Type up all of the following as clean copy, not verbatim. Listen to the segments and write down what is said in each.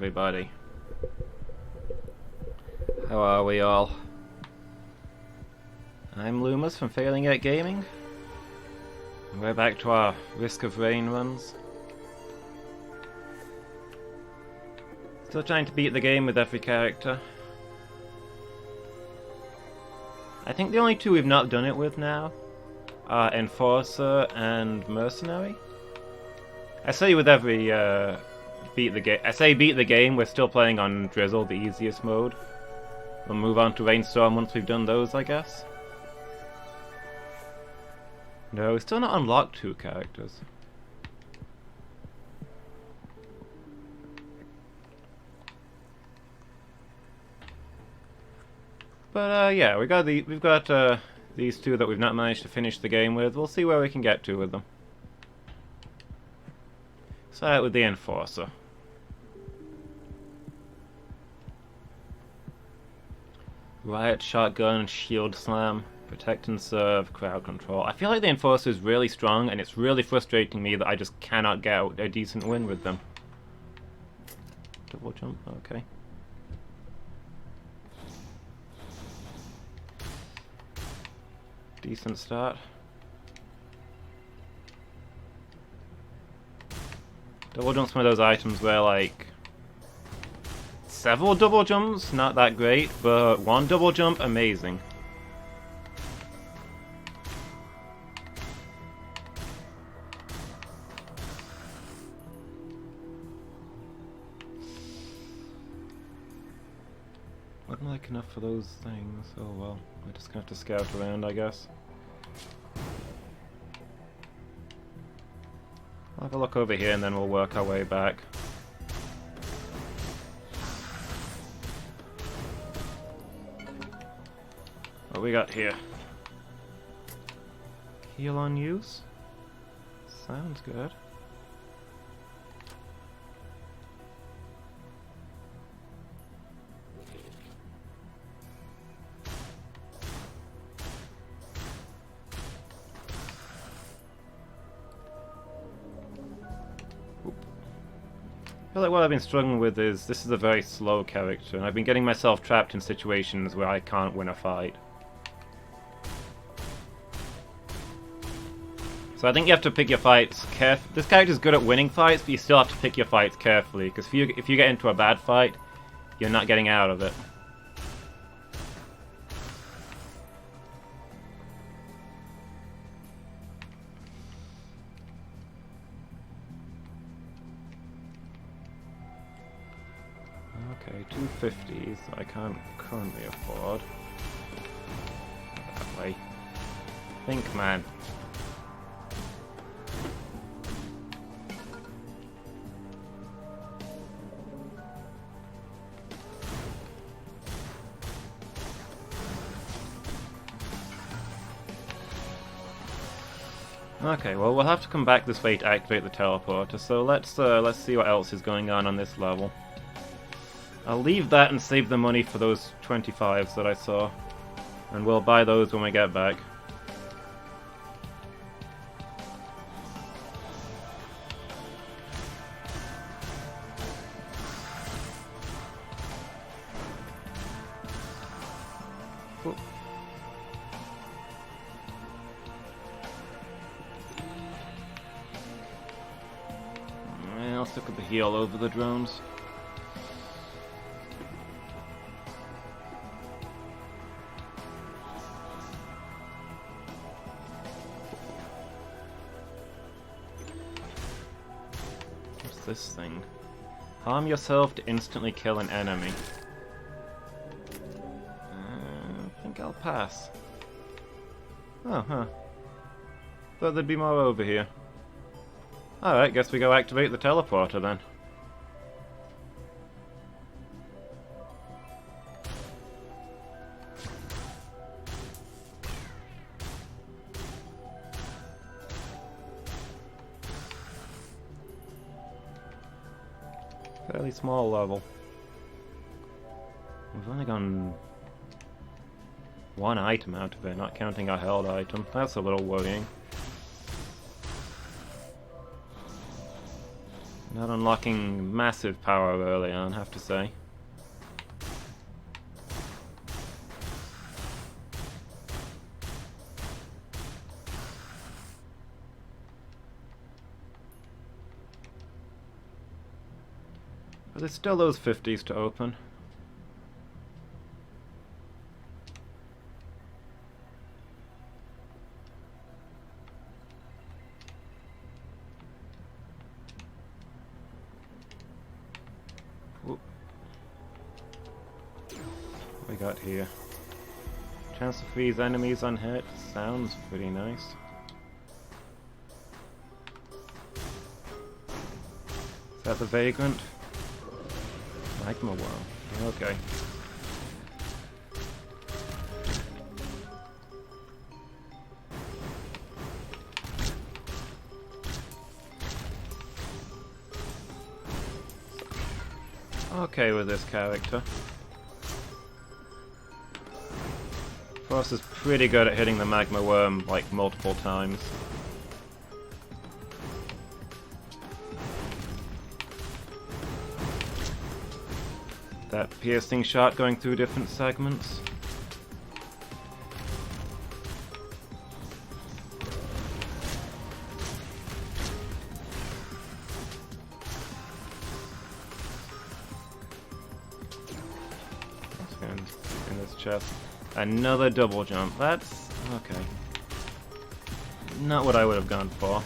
everybody. How are we all? I'm Lumus from Failing at Gaming. We're back to our Risk of Rain runs. Still trying to beat the game with every character. I think the only two we've not done it with now are Enforcer and Mercenary. I say with every beat the game, we're still playing on Drizzle, the easiest mode. We'll move on to Rainstorm once we've done those, I guess. No, we've still not unlocked two characters. But yeah, we've got these two that we've not managed to finish the game with. We'll see where we can get to with them. Start with the Enforcer. Riot, Shotgun, Shield Slam, Protect and Serve, Crowd Control. I feel like the Enforcer is really strong, and it's really frustrating me that I just cannot get a decent win with them. Double jump, okay. Decent start. Double jump's one of those items where, like, several double jumps, not that great, but one double jump, amazing. Wasn't like enough for those things. Oh well, we're just gonna have to scout around, I guess. I'll have a look over here and then we'll work our way back. What we got here? Heal on use? Sounds good. I feel like what I've been struggling with is this is a very slow character, and I've been getting myself trapped in situations where I can't win a fight. So I think you have to pick your fights carefully. This character's good at winning fights, but you still have to pick your fights carefully, because if you get into a bad fight, you're not getting out of it. Okay, 250s I can't currently afford. That way. Think, man. Okay, well we'll have to come back this way to activate the teleporter, so let's see what else is going on this level. I'll leave that and save the money for those 25s that I saw, and we'll buy those when we get back. Cool. I'll stick with the heal over the drones. This thing. Harm yourself to instantly kill an enemy. I think I'll pass. Oh, huh. Thought there'd be more over here. Alright, guess we go activate the teleporter then. Fairly small level. We've only gone one item out of it, not counting our held item. That's a little worrying. Not unlocking massive power early on, I have to say. But there's still those 50s to open. What we got here? Chance to freeze enemies unhit. Sounds pretty nice. Is that the Vagrant? Magma Worm. Okay. Okay with this character. Frost is pretty good at hitting the Magma Worm like multiple times. That piercing shot going through different segments. In this chest. Another double jump. That's okay. Not what I would have gone for.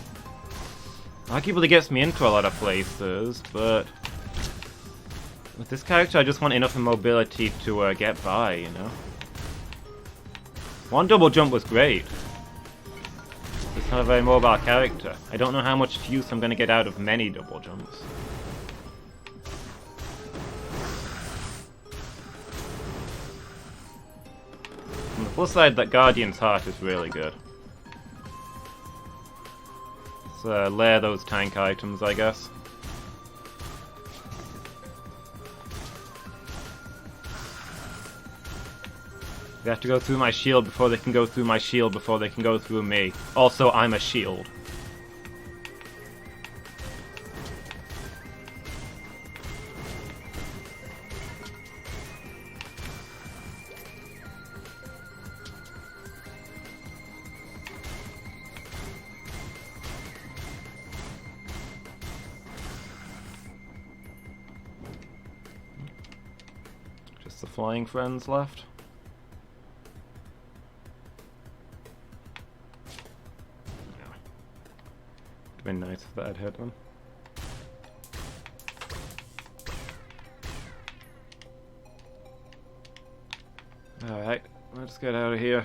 Arguably gets me into a lot of places, but with this character, I just want enough mobility to get by, you know? One double jump was great. It's not a very mobile character. I don't know how much use I'm going to get out of many double jumps. On the plus side, that Guardian's Heart is really good. Let's layer those tank items, I guess. They have to go through my shield before they can go through my shield before they can go through me. Also, I'm a shield. Just the flying friends left. Been nice if that had hit them. Alright, let's get out of here.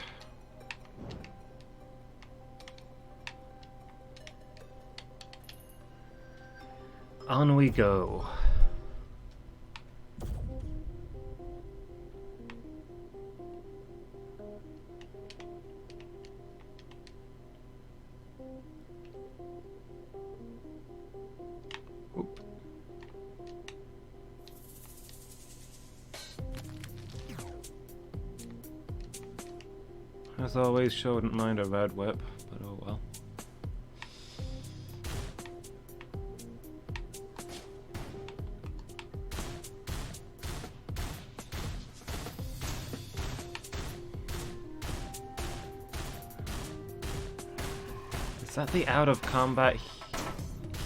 On we go. As always, shouldn't mind a red whip, but oh well. Is that the out of combat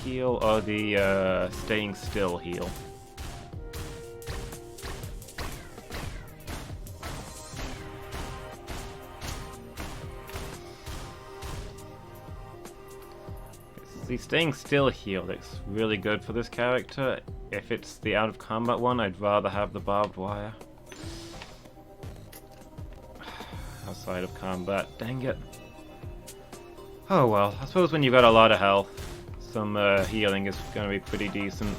heal or the staying still heal? The staying still heal looks really good for this character. If it's the out of combat one, I'd rather have the barbed wire. Outside of combat, dang it. Oh well, I suppose when you've got a lot of health, some healing is going to be pretty decent.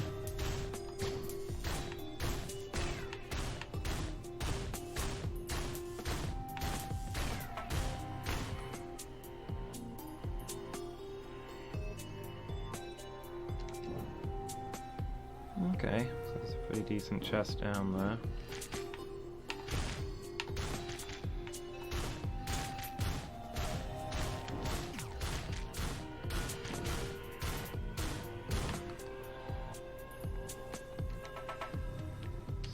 Okay, so there's a pretty decent chest down there.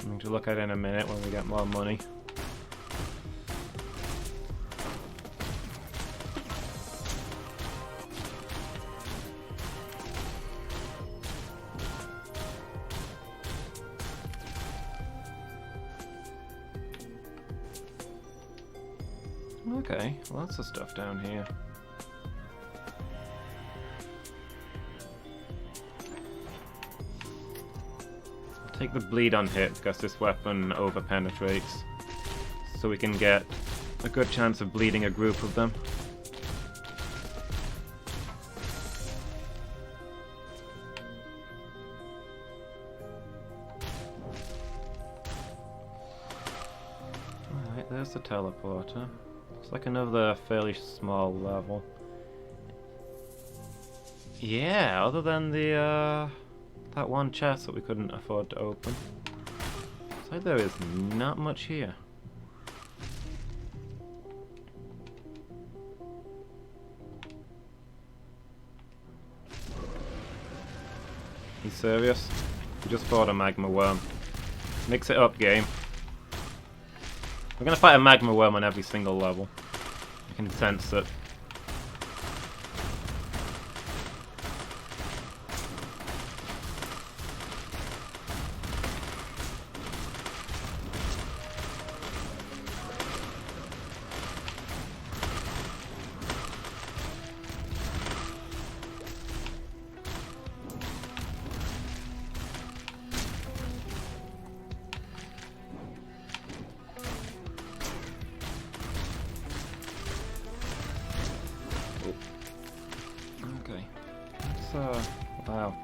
Something to look at in a minute when we get more money. Okay, lots of stuff down here. I'll take the bleed on hit because this weapon over penetrates, so we can get a good chance of bleeding a group of them. Alright, there's the teleporter. Looks like another fairly small level. Yeah, other than the that one chest that we couldn't afford to open. Looks like there is not much here. You serious? We just fought a magma worm. Mix it up, game. We're gonna fight a magma worm on every single level. I can sense it. Wow.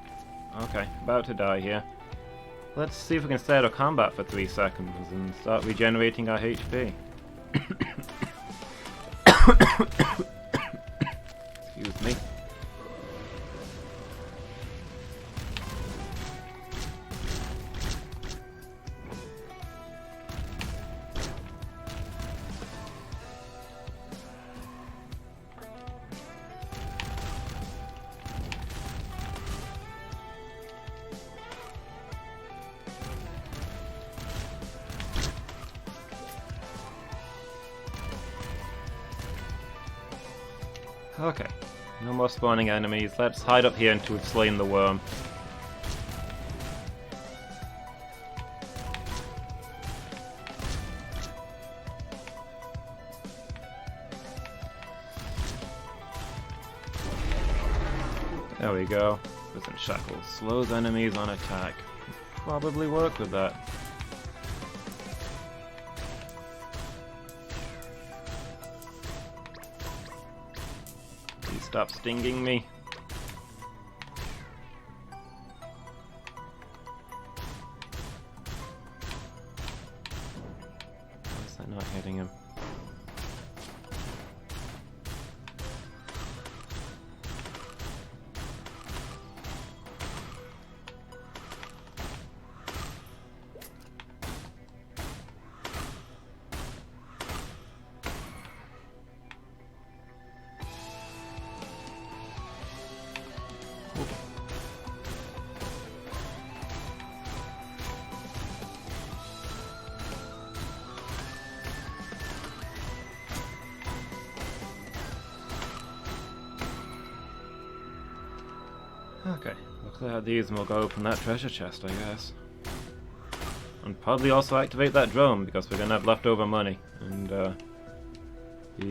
Okay, about to die here. Let's see if we can stay out of combat for 3 seconds and start regenerating our HP. Excuse me. Okay, no more spawning enemies. Let's hide up here until we've slain the worm. There we go. Prison shackles. Slows enemies on attack. Probably work with that. Stop stinging me. Why is that not hitting him? Okay, we'll clear out these and we'll go open that treasure chest, I guess. And probably also activate that drone, because we're going to have leftover money. And the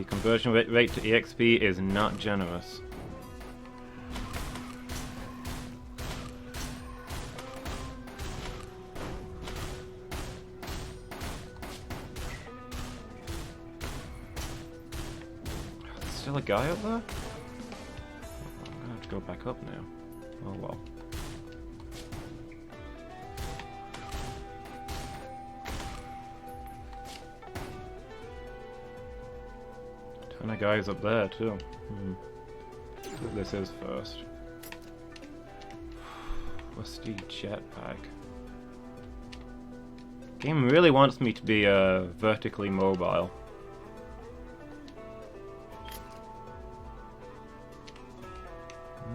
conversion rate to EXP is not generous. There's still a guy up there? I'm going to have to go back up now. Oh well. Ton of guys up there too. See what this is first. Rusty jetpack. Game really wants me to be vertically mobile.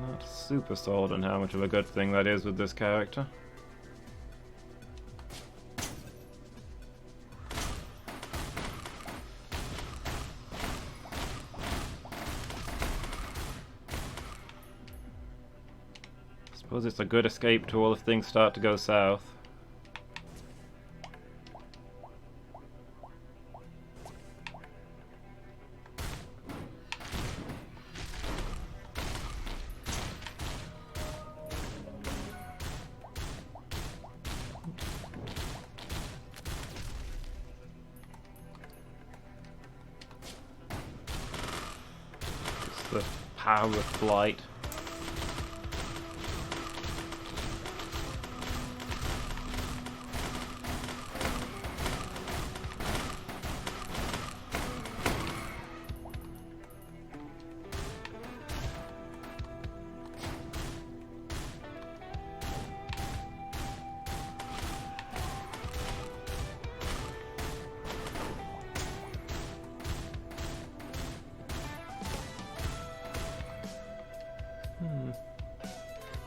Not super sold on how much of a good thing that is with this character. Suppose it's a good escape tool if things start to go south. It's the power of flight.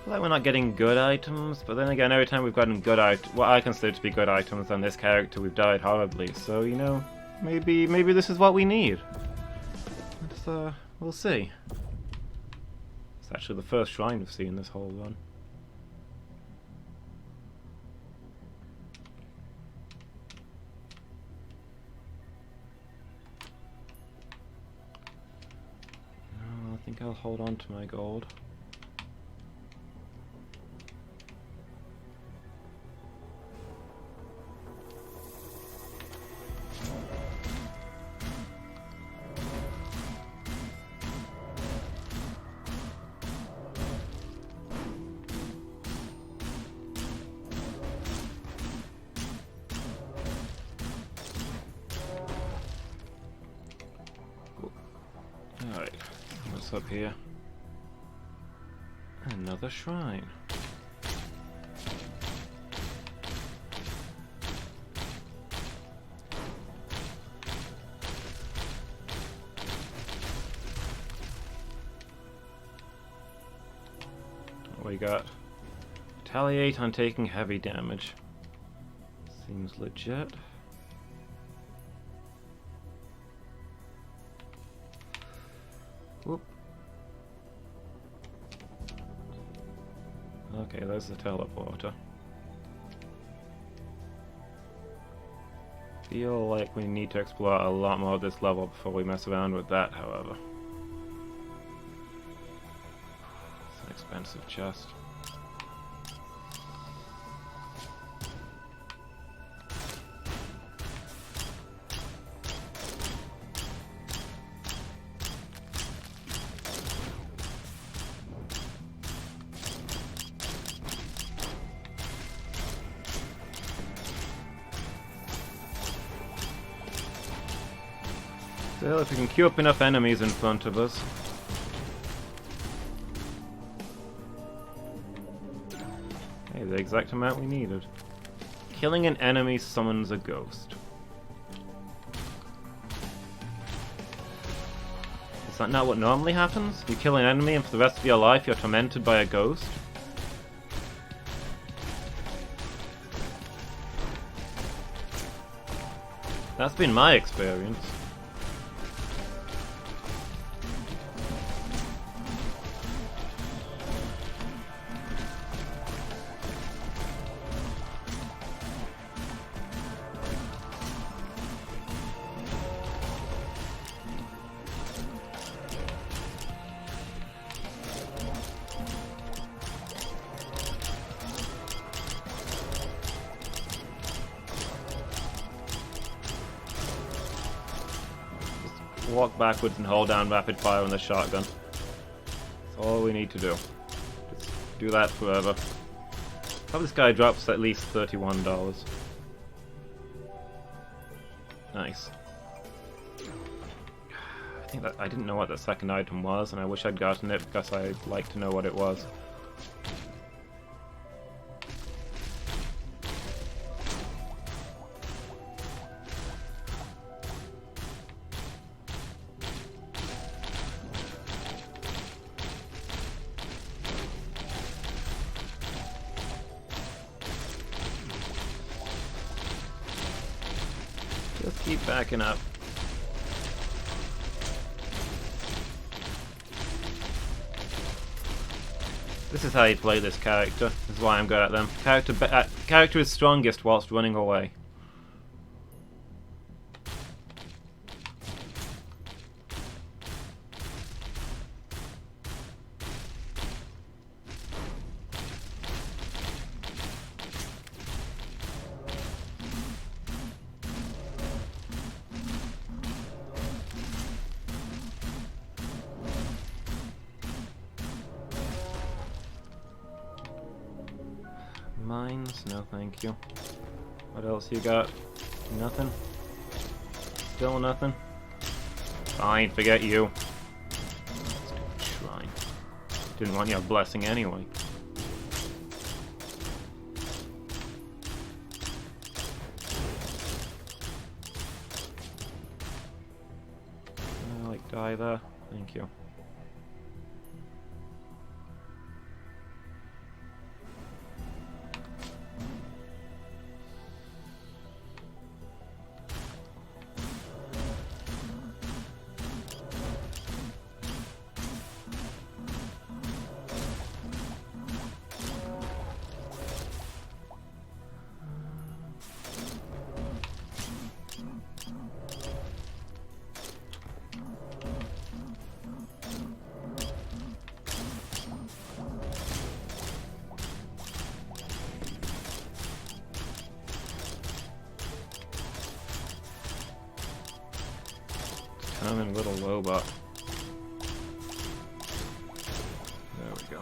Like we're not getting good items, but then again, every time we've gotten good what I consider to be good items on this character, we've died horribly. So you know, maybe this is what we need. We'll see. It's actually the first shrine we've seen this whole run. No, I think I'll hold on to my gold. Alright, what's up here? Another shrine. What we got? Retaliate on taking heavy damage. Seems legit. Whoop. Okay, there's the teleporter. Feel like we need to explore a lot more of this level before we mess around with that, however. It's an expensive chest. Still, if we can queue up enough enemies in front of us. Hey, the exact amount we needed. Killing an enemy summons a ghost. Is that not what normally happens? You kill an enemy and for the rest of your life you're tormented by a ghost? That's been my experience. Walk backwards and hold down rapid fire on the shotgun. That's all we need to do. Just do that forever. Hope this guy drops at least $31. Nice. I think that I didn't know what the second item was, and I wish I'd gotten it because I'd like to know what it was. Just keep backing up. This is how you play this character. This is why I'm good at them. Character is strongest whilst running away. Mines? No, thank you. What else you got? Nothing? Still nothing? Fine, forget you. Stupid shrine. Didn't want your blessing anyway. Like, die there. Thank you. Determined little robot. There we go.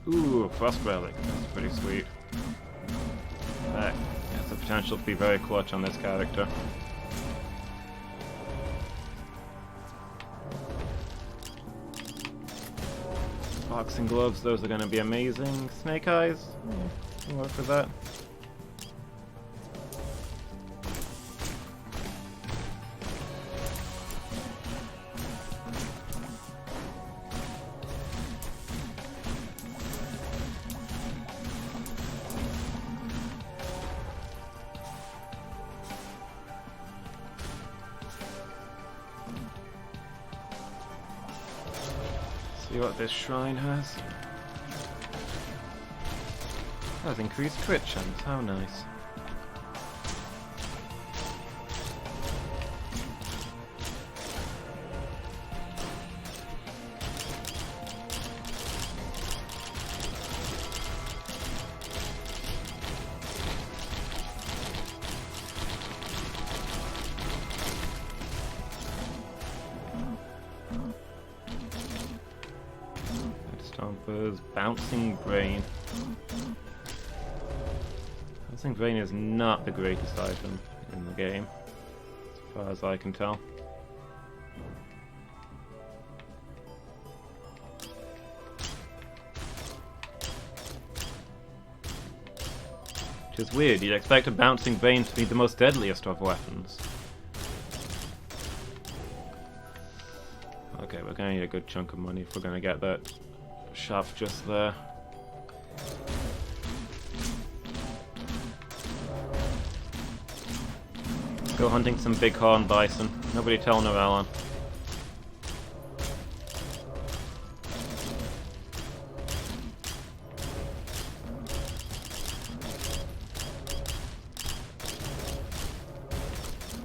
Ooh, Frost Relic. That's pretty sweet. That has the potential to be very clutch on this character. Boxing gloves, those are going to be amazing. Snake eyes, can work with that. See what this shrine has. That has increased crit chance, how nice. Stompers, Bouncing Brain. Bouncing Brain is not the greatest item in the game, as far as I can tell. Which is weird, you'd expect a Bouncing Brain to be the most deadliest of weapons. Okay, we're gonna need a good chunk of money if we're gonna get that shaft just there. Go hunting some bighorn bison. Nobody tell Norellon.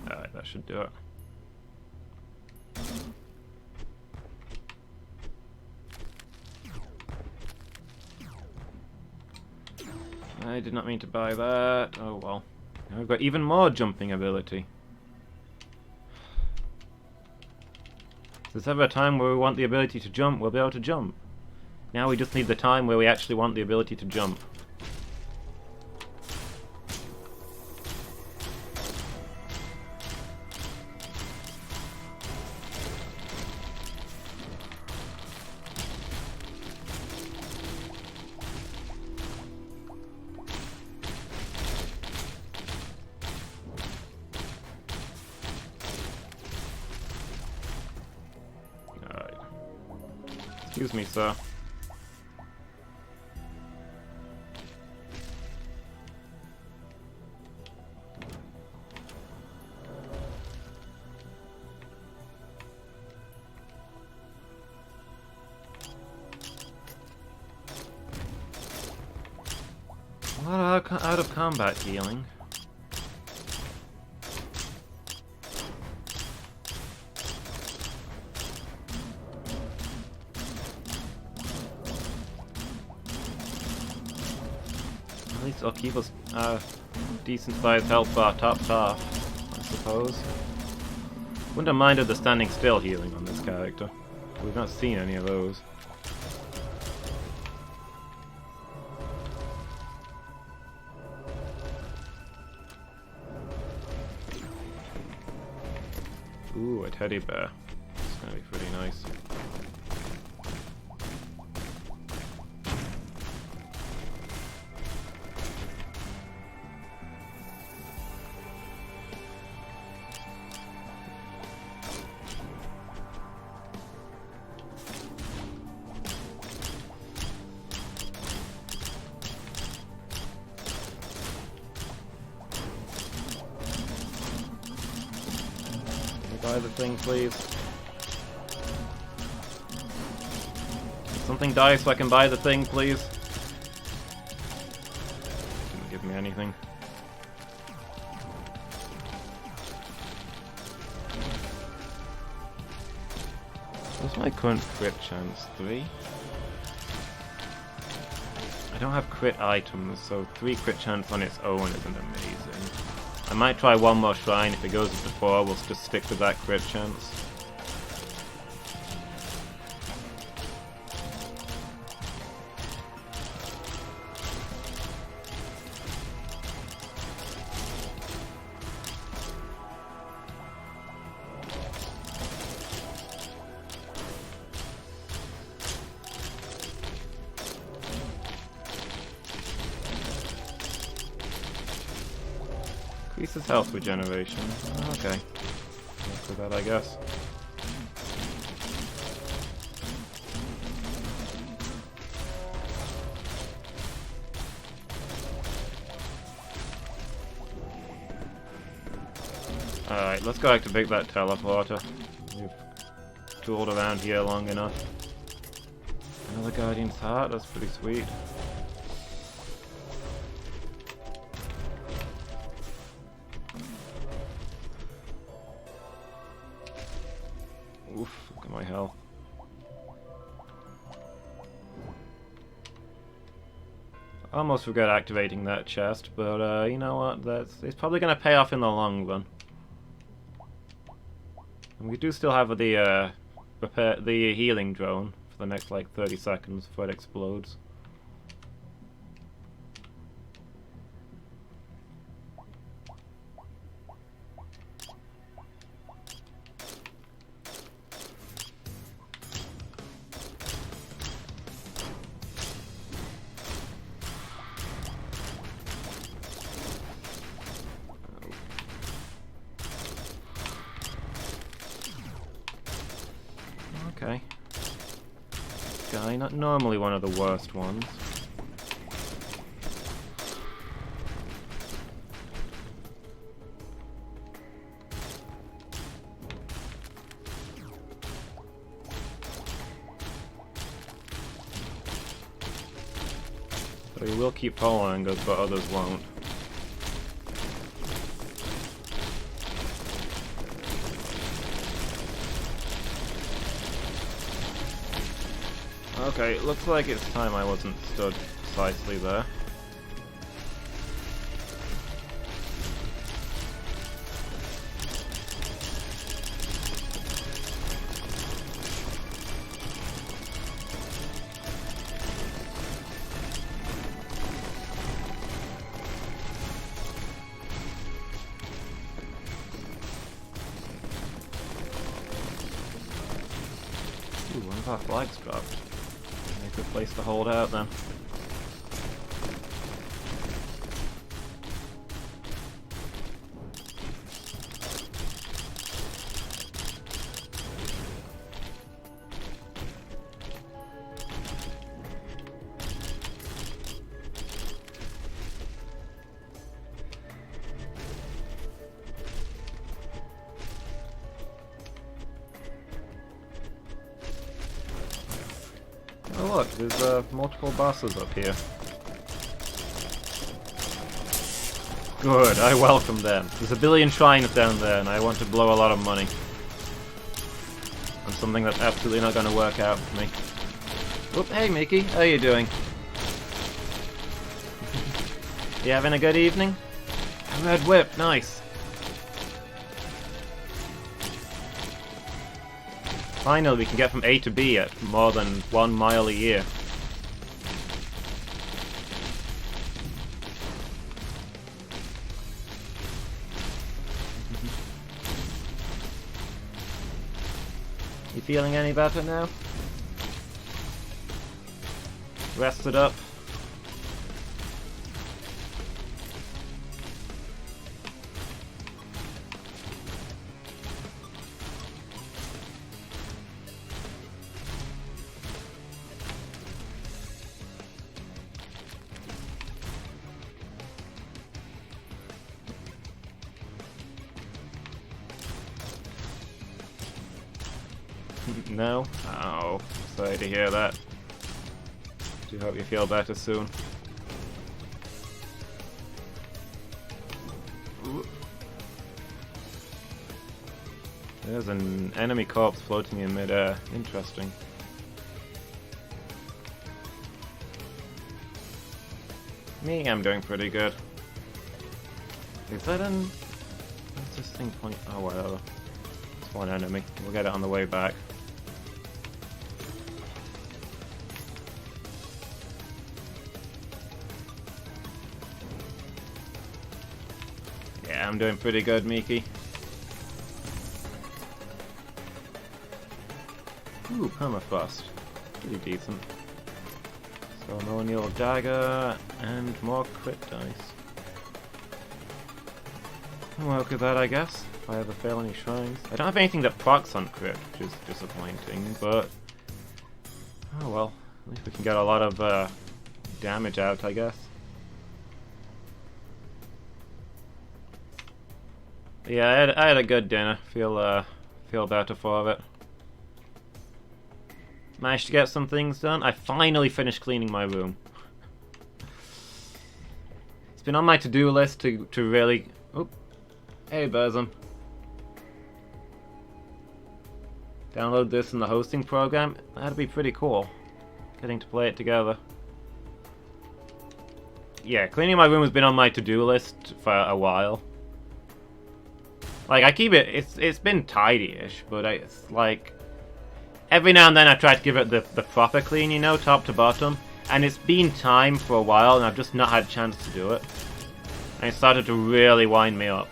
Alright, that should do it. I did not mean to buy that. Oh well. Now we've got even more jumping ability. If there's ever a time where we want the ability to jump, we'll be able to jump. Now we just need the time where we actually want the ability to jump. Excuse me, sir. A lot of out of combat healing. At least I'll keep us decent sized health bar topped off, I suppose. Wouldn't have minded the standing still healing on this character. We've not seen any of those. Ooh, a teddy bear. It's gonna be pretty nice. Buy the thing, please. Something die so I can buy the thing, please. Didn't give me anything. What's my current crit chance? 3? I don't have crit items, so 3 crit chance on its own isn't amazing. I might try one more shrine. If it goes up to 4, we'll just stick with that crit chance. Increases health regeneration. Okay. That's for that, I guess. Alright, let's go activate that teleporter. We've tooled around here long enough. Another Guardian's Heart, that's pretty sweet. Oof, look at my health. Almost forgot activating that chest, but you know what? It's probably going to pay off in the long run. And we do still have the healing drone for the next like 30 seconds before it explodes. Okay. This guy, not normally one of the worst ones. But he will keep following us, but others won't. Okay, looks like it's time I wasn't stood precisely there. Ooh, one of our flags dropped. A good place to hold out then. look, there's multiple bosses up here. Good, I welcome them. There's a billion shrines down there, and I want to blow a lot of money on something that's absolutely not going to work out for me. Whoop, hey Mickey, how you doing? You having a good evening? A red whip, nice. Finally, we can get from A to B at more than 1 mile a year. You feeling any better now? Rested up? No? Oh, sorry to hear that. Do hope you feel better soon. Ooh. There's an enemy corpse floating in midair. Interesting. Me, I'm doing pretty good. Is that an... What's this thing point? Oh, whatever. It's one enemy. We'll get it on the way back. Yeah, I'm doing pretty good, Miki. Ooh, permafrost. Pretty decent. So, no anneal dagger and more crit dice. I'll work with that, I guess, if I ever fail any shrines. I don't have anything that procs on crit, which is disappointing, but... Oh well, at least we can get a lot of damage out, I guess. Yeah, I had a good dinner. Feel better for it. Managed to get some things done. I finally finished cleaning my room. It's been on my to-do list to really... Oop. Hey, Burzum. Download this in the hosting program. That'd be pretty cool. Getting to play it together. Yeah, cleaning my room has been on my to-do list for a while. Like, I keep it... It's been tidy-ish, but it's like... Every now and then I try to give it the proper clean, you know, top to bottom. And it's been time for a while, and I've just not had a chance to do it. And it started to really wind me up.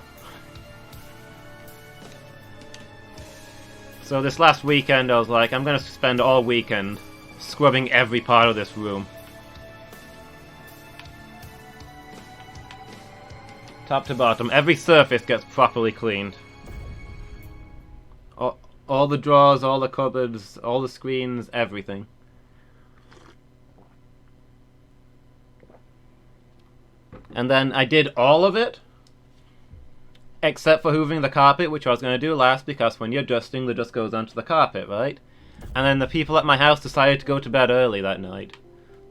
So this last weekend I was like, I'm going to spend all weekend scrubbing every part of this room. Top to bottom, every surface gets properly cleaned. All the drawers, all the cupboards, all the screens, everything. And then I did all of it, except for hoovering the carpet, which I was going to do last, because when you're dusting, the dust goes onto the carpet, right? And then the people at my house decided to go to bed early that night.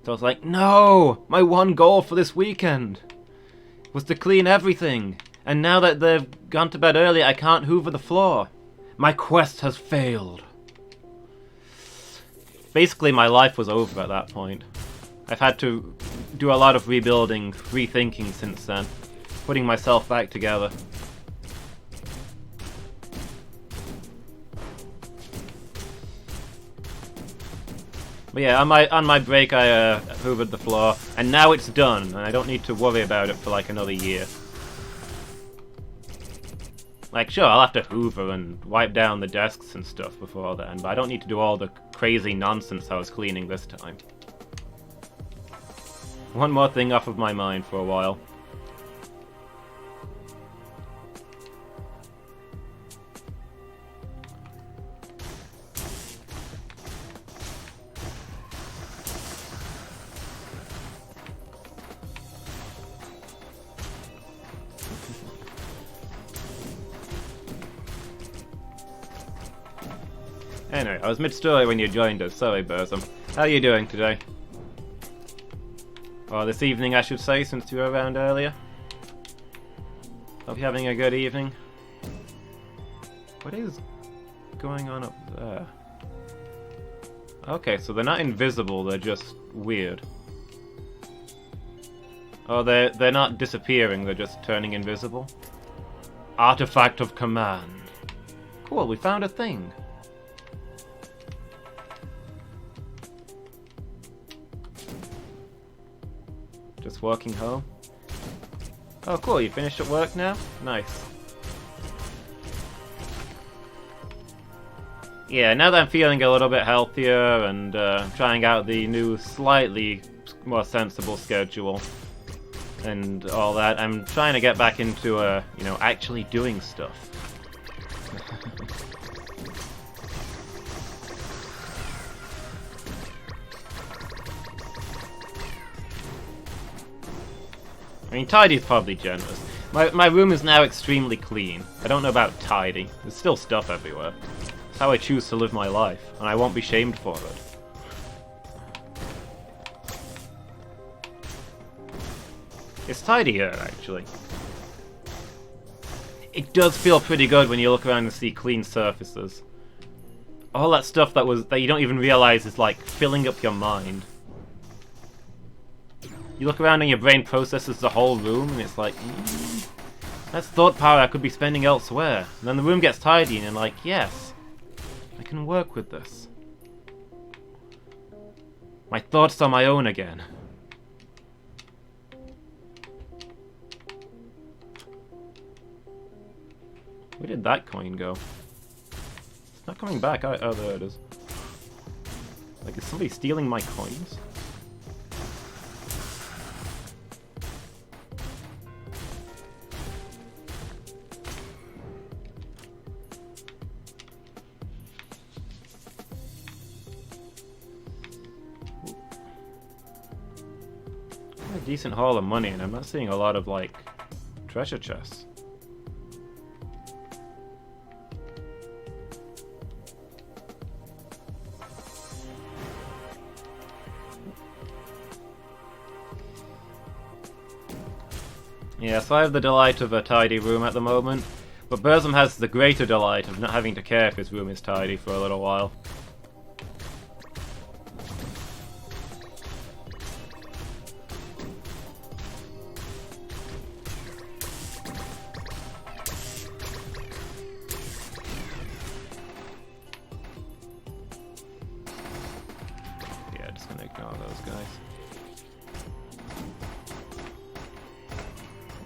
So I was like, no! My one goal for this weekend was to clean everything. And now that they've gone to bed early, I can't hoover the floor. My quest has failed. Basically, my life was over at that point. I've had to do a lot of rebuilding, rethinking since then. Putting myself back together. But yeah, on my break I hoovered the floor, and now it's done, and I don't need to worry about it for like another year. Like, sure, I'll have to hoover and wipe down the desks and stuff before then, but I don't need to do all the crazy nonsense I was cleaning this time. One more thing off of my mind for a while. Anyway, I was mid-story when you joined us, sorry Burzum. How are you doing today? Or this evening, I should say, since you were around earlier. Hope you're having a good evening. What is going on up there? Okay, so they're not invisible, they're just weird. Oh, they're not disappearing, they're just turning invisible. Artifact of command. Cool, we found a thing. Just walking home. Oh cool, you finished at work now? Nice. Yeah, now that I'm feeling a little bit healthier and trying out the new, slightly more sensible schedule and all that, I'm trying to get back into, you know, actually doing stuff. I mean, tidy is probably generous. My room is now extremely clean. I don't know about tidy. There's still stuff everywhere. It's how I choose to live my life, and I won't be shamed for it. It's tidier, actually. It does feel pretty good when you look around and see clean surfaces. All that stuff that you don't even realize is like filling up your mind. You look around and your brain processes the whole room, and it's like, that's thought power I could be spending elsewhere. And then the room gets tidy, and you're like, yes, I can work with this. My thoughts are my own again. Where did that coin go? It's not coming back. Oh, there it is. Like, is somebody stealing my coins? A decent haul of money, and I'm not seeing a lot of, like, treasure chests. Yeah, so I have the delight of a tidy room at the moment, but Burzum has the greater delight of not having to care if his room is tidy for a little while. Yeah, just gonna ignore those guys.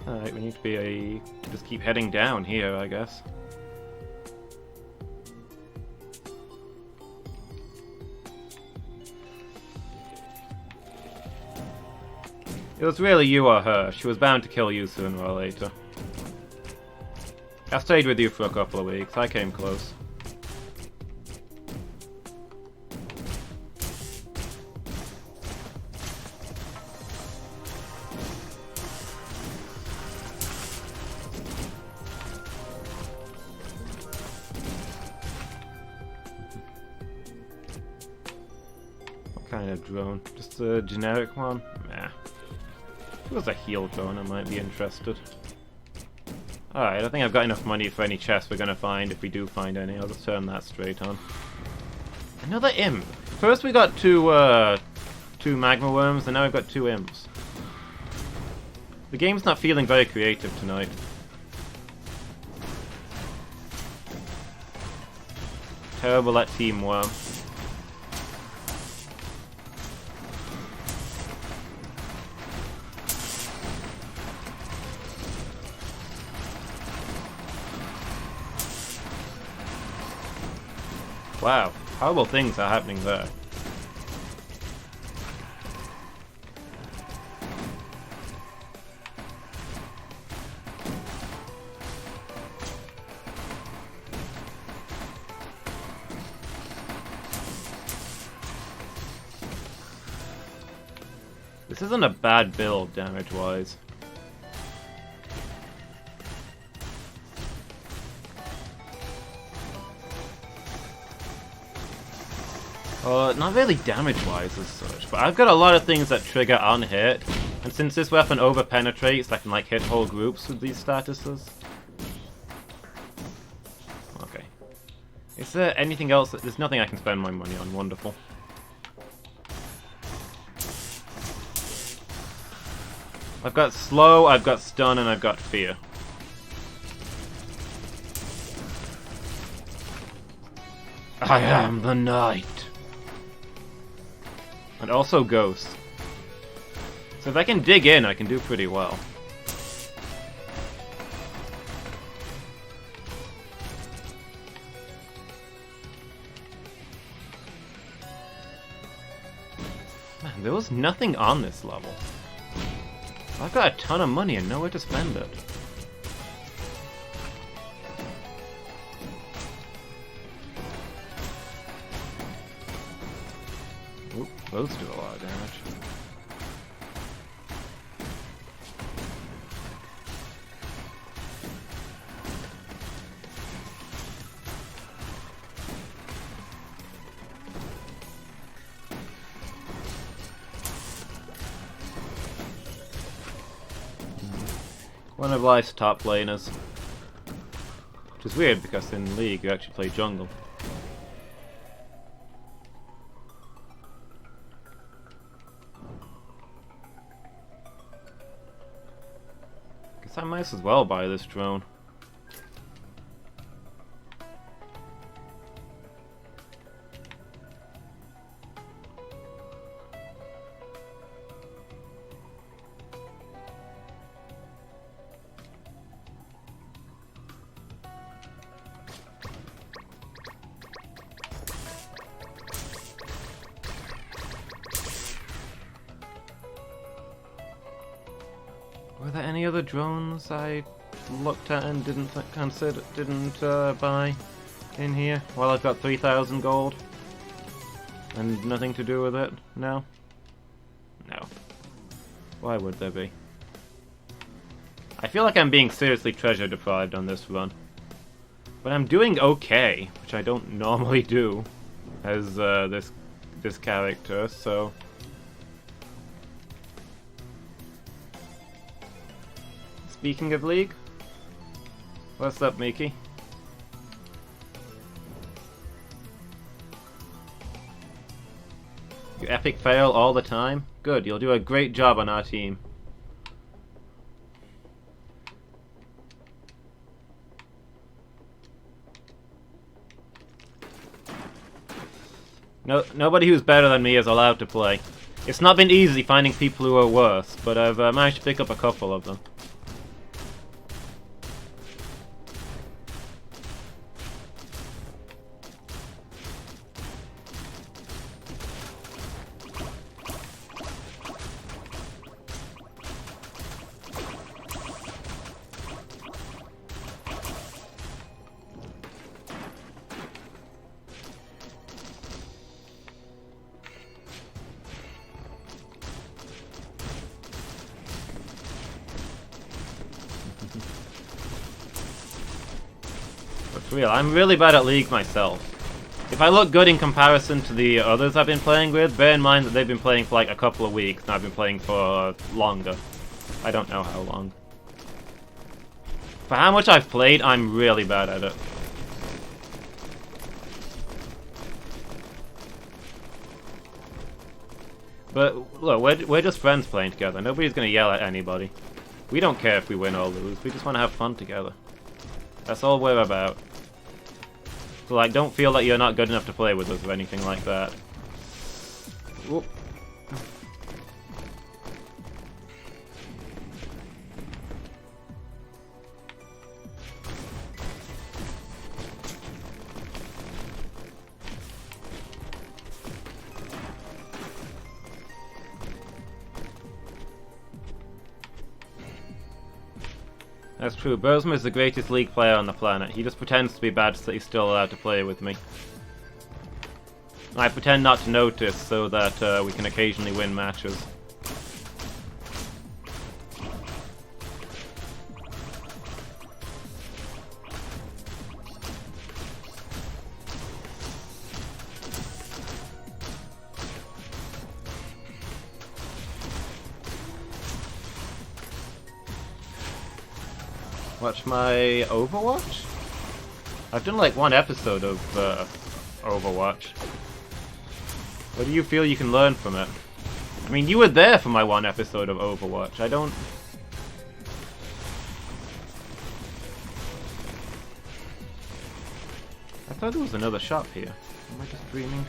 Alright, we need to be just keep heading down here, I guess. It was really you or her. She was bound to kill you sooner or later. I stayed with you for a couple of weeks. I came close. Kind of drone? Just a generic one? Nah. If it was a heal drone, I might be interested. Alright, I think I've got enough money for any chests we're gonna find, if we do find any. I'll just turn that straight on. Another imp! First we got two magma worms, and now we've got two imps. The game's not feeling very creative tonight. Terrible at Team Worm. Wow, horrible things are happening there. This isn't a bad build, damage-wise. Not really damage-wise as such, but I've got a lot of things that trigger on hit, and since this weapon over-penetrates, I can like hit whole groups with these statuses. Okay. Is there anything else? There's nothing I can spend my money on. Wonderful. I've got slow, I've got stun, and I've got fear. I am the night. And also ghost. So if I can dig in, I can do pretty well. Man, there was nothing on this level. I've got a ton of money and nowhere to spend it. Oop, those do a lot of damage. One of life's top laners. Which is weird because in League you actually play jungle. Guess I might as well buy this drone. Were there any other drones I looked at and didn't buy in here while I've got 3,000 gold and nothing to do with it? No? No. Why would there be? I feel like I'm being seriously treasure deprived on this run. But I'm doing okay, which I don't normally do as this character, so... Speaking of League, what's up, Miki? You epic fail all the time? Good, you'll do a great job on our team. No, nobody who's better than me is allowed to play. It's not been easy finding people who are worse, but I've managed to pick up a couple of them. Real. I'm really bad at League myself. If I look good in comparison to the others I've been playing with, bear in mind that they've been playing for like a couple of weeks and I've been playing for longer. I don't know how long. For how much I've played, I'm really bad at it. But look, we're just friends playing together. Nobody's gonna yell at anybody. We don't care if we win or lose. We just want to have fun together. That's all we're about. So, like, don't feel that you're not good enough to play with us or anything like that. Whoop. That's true. Burzma is the greatest League player on the planet. He just pretends to be bad so that he's still allowed to play with me. I pretend not to notice so that we can occasionally win matches. Watch my Overwatch? I've done like one episode of Overwatch. What do you feel you can learn from it? I mean, you were there for my one episode of Overwatch. I don't... I thought there was another shop here. Am I just dreaming?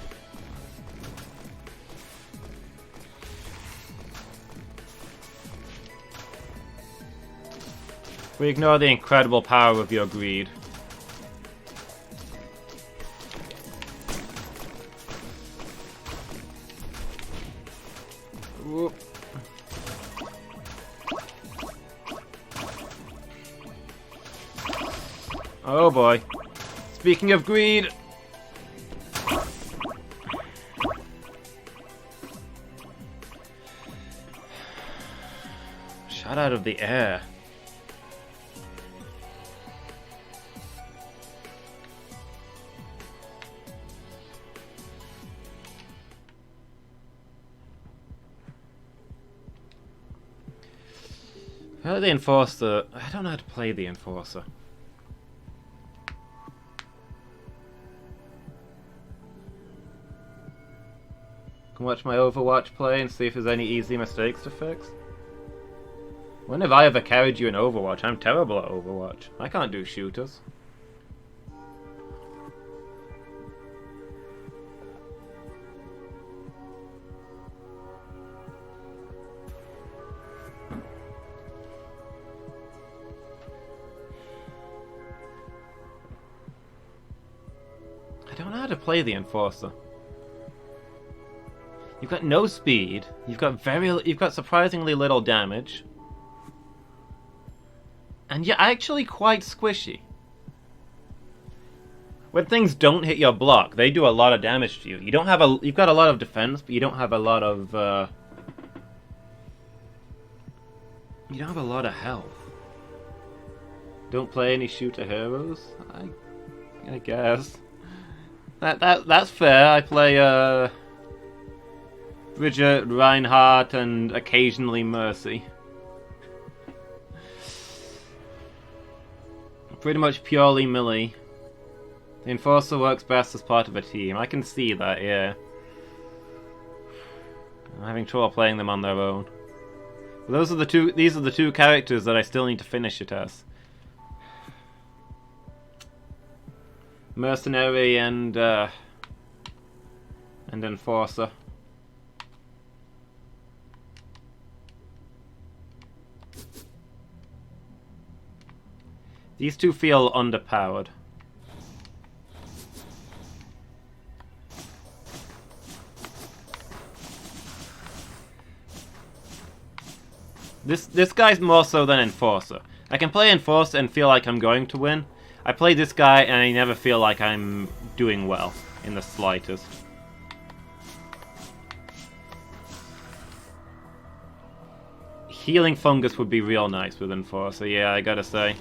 We ignore the incredible power of your greed. Whoop. Oh boy. Speaking of greed... Shot out of the air. The Enforcer... I don't know how to play the Enforcer. Can watch my Overwatch play and see if there's any easy mistakes to fix. When have I ever carried you in Overwatch? I'm terrible at Overwatch. I can't do shooters. I don't know how to play the Enforcer. You've got no speed. You've got surprisingly little damage. And you're actually quite squishy. When things don't hit your block, they do a lot of damage to you. You've got a lot of defense, but you don't have a lot of you don't have a lot of health. Don't play any shooter heroes? I guess. That's fair. I play Bridget, Reinhardt, and occasionally Mercy. Pretty much purely melee. The Enforcer works best as part of a team. I can see that, yeah. I'm having trouble playing them on their own. But these are the two characters that I still need to finish it as. Mercenary and Enforcer. These two feel underpowered. This guy's more so than Enforcer. I can play Enforcer and feel like I'm going to win. I play this guy and I never feel like I'm doing well in the slightest. Healing Fungus would be real nice with Enforcer, yeah, I gotta say.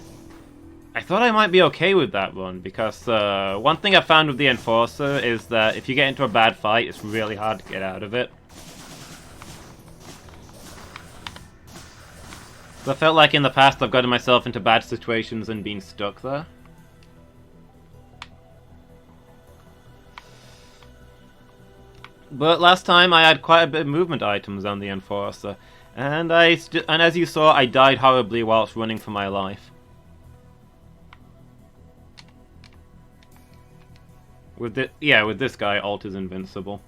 I thought I might be okay with that one, because one thing I found with the Enforcer is that if you get into a bad fight, it's really hard to get out of it. So I felt like in the past I've gotten myself into bad situations and been stuck there. But last time I had quite a bit of movement items on the Enforcer, and as you saw, I died horribly whilst running for my life. With this guy, Alt is invincible.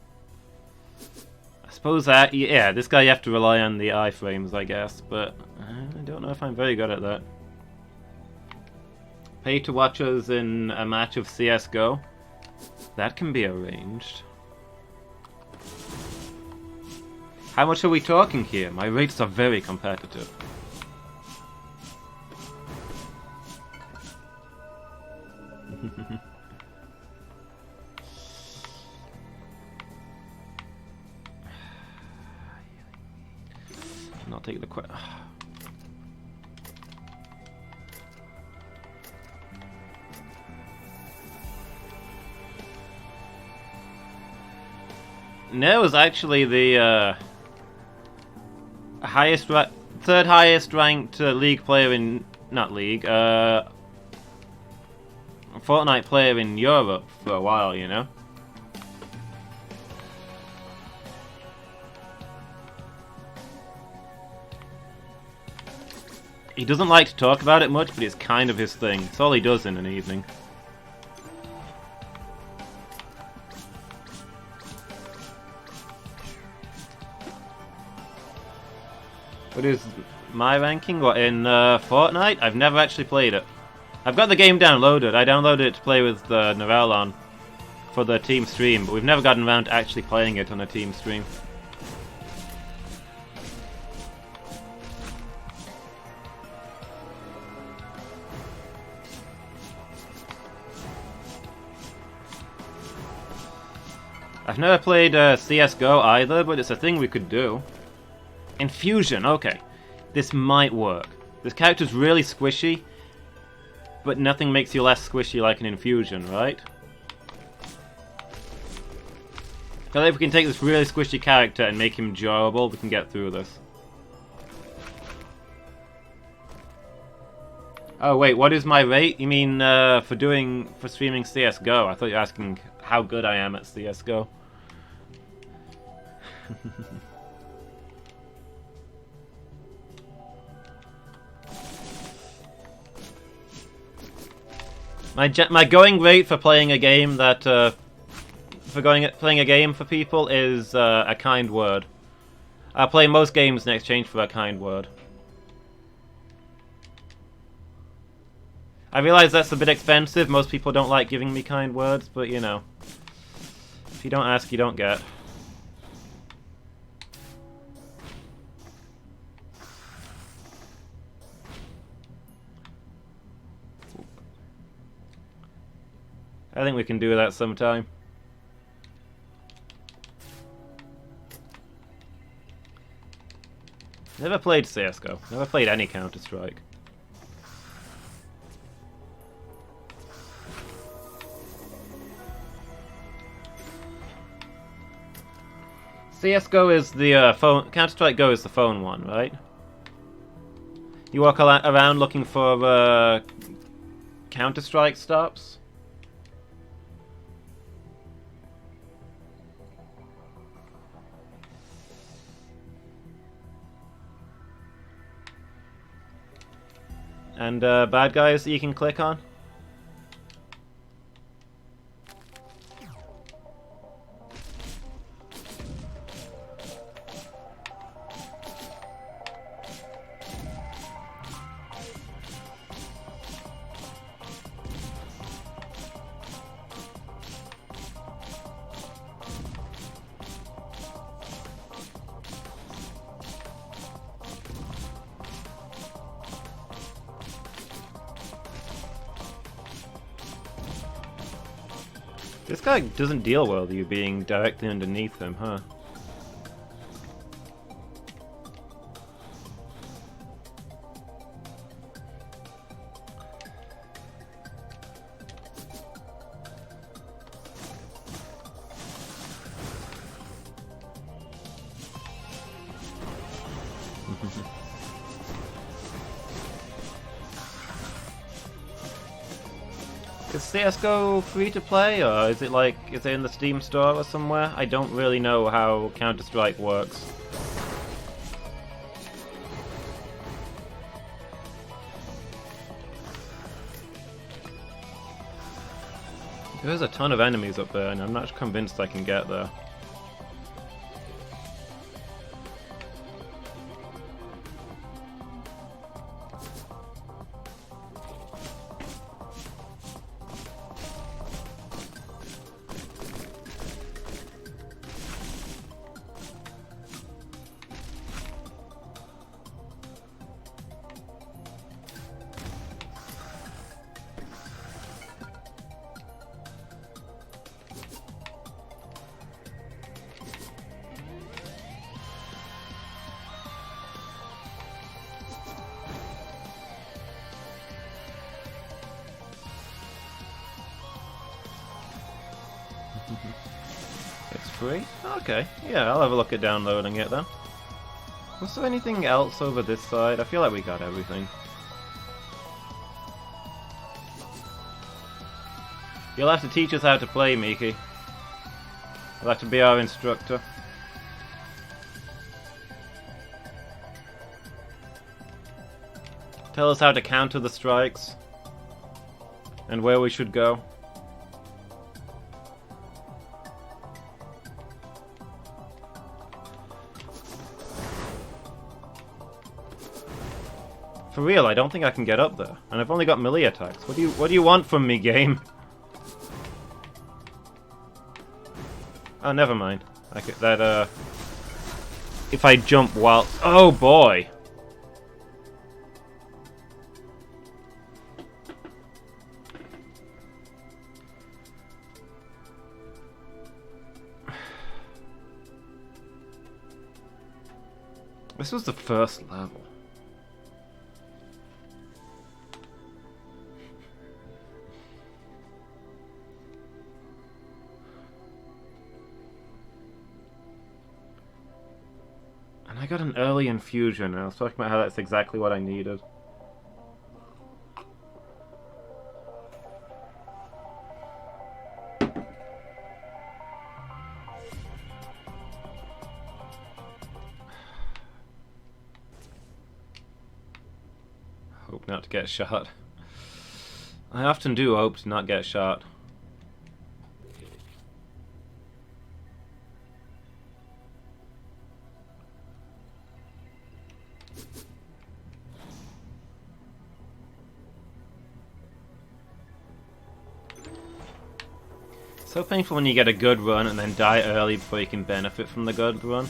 I suppose that, yeah, this guy you have to rely on the iframes, I guess, but I don't know if I'm very good at that. Pay to watch us in a match of CSGO? That can be arranged. How much are we talking here? My rates are very competitive. I'll take the No, it was actually the third highest ranked league player in not League, Fortnite player in Europe for a while, you know? He doesn't like to talk about it much, but it's kind of his thing. It's all he does in an evening. What is my ranking? What, in Fortnite? I've never actually played it. I've got the game downloaded. I downloaded it to play with Novell on for the team stream, but we've never gotten around to actually playing it on a team stream. I've never played CSGO either, but it's a thing we could do. Infusion, okay. This might work. This character's really squishy, but nothing makes you less squishy like an infusion, right? I feel like if we can take this really squishy character and make him durable, we can get through this. Oh wait, what is my rate? You mean for streaming CSGO? I thought you were asking how good I am at CSGO. My going rate for playing a game that playing a game for people is a kind word. I play most games in exchange for a kind word. I realize that's a bit expensive. Most people don't like giving me kind words, but you know, if you don't ask, you don't get. I think we can do that sometime. Never played CSGO. Never played any Counter-Strike. CSGO is the phone. Counter-Strike Go is the phone one, right? You walk around looking for Counter-Strike stops. And bad guys that you can click on. This guy doesn't deal well with you being directly underneath him, huh? Is CSGO free to play, or is it in the Steam store or somewhere? I don't really know how Counter-Strike works. There's a ton of enemies up there, and I'm not convinced I can get there. It's free? Okay, yeah, I'll have a look at downloading it then. Was there anything else over this side? I feel like we got everything. You'll have to teach us how to play, Miki. You'll have to be our instructor. Tell us how to counter the strikes. And where we should go. For real, I don't think I can get up there. And I've only got melee attacks. What do you want from me, game? Oh, never mind. If I jump while... Oh, boy! This was the first level. And I got an early infusion, and I was talking about how that's exactly what I needed. Hope not to get shot. I often do hope to not get shot. So painful when you get a good run and then die early before you can benefit from the good run.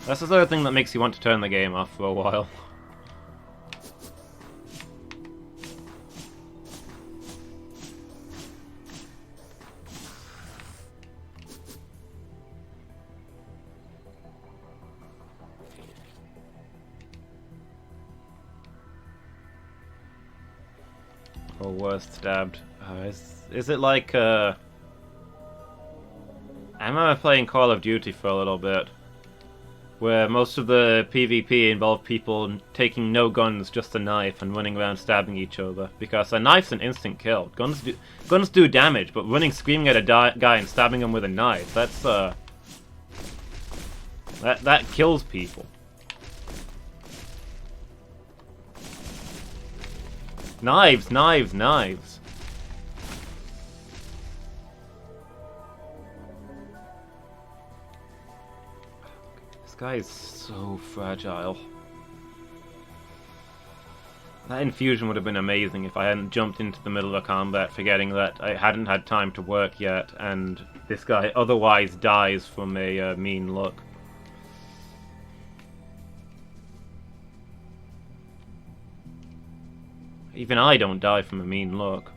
That's the sort of thing that makes you want to turn the game off for a while. Or worse, stabbed. Is it like, I remember playing Call of Duty for a little bit, where most of the PvP involved people taking no guns, just a knife, and running around stabbing each other. Because a knife's an instant kill. Guns do damage, but running screaming at a guy and stabbing him with a knife, that's, that kills people. Knives, knives, knives. This guy is so fragile. That infusion would have been amazing if I hadn't jumped into the middle of combat, forgetting that I hadn't had time to work yet, and this guy otherwise dies from a mean look. Even I don't die from a mean look.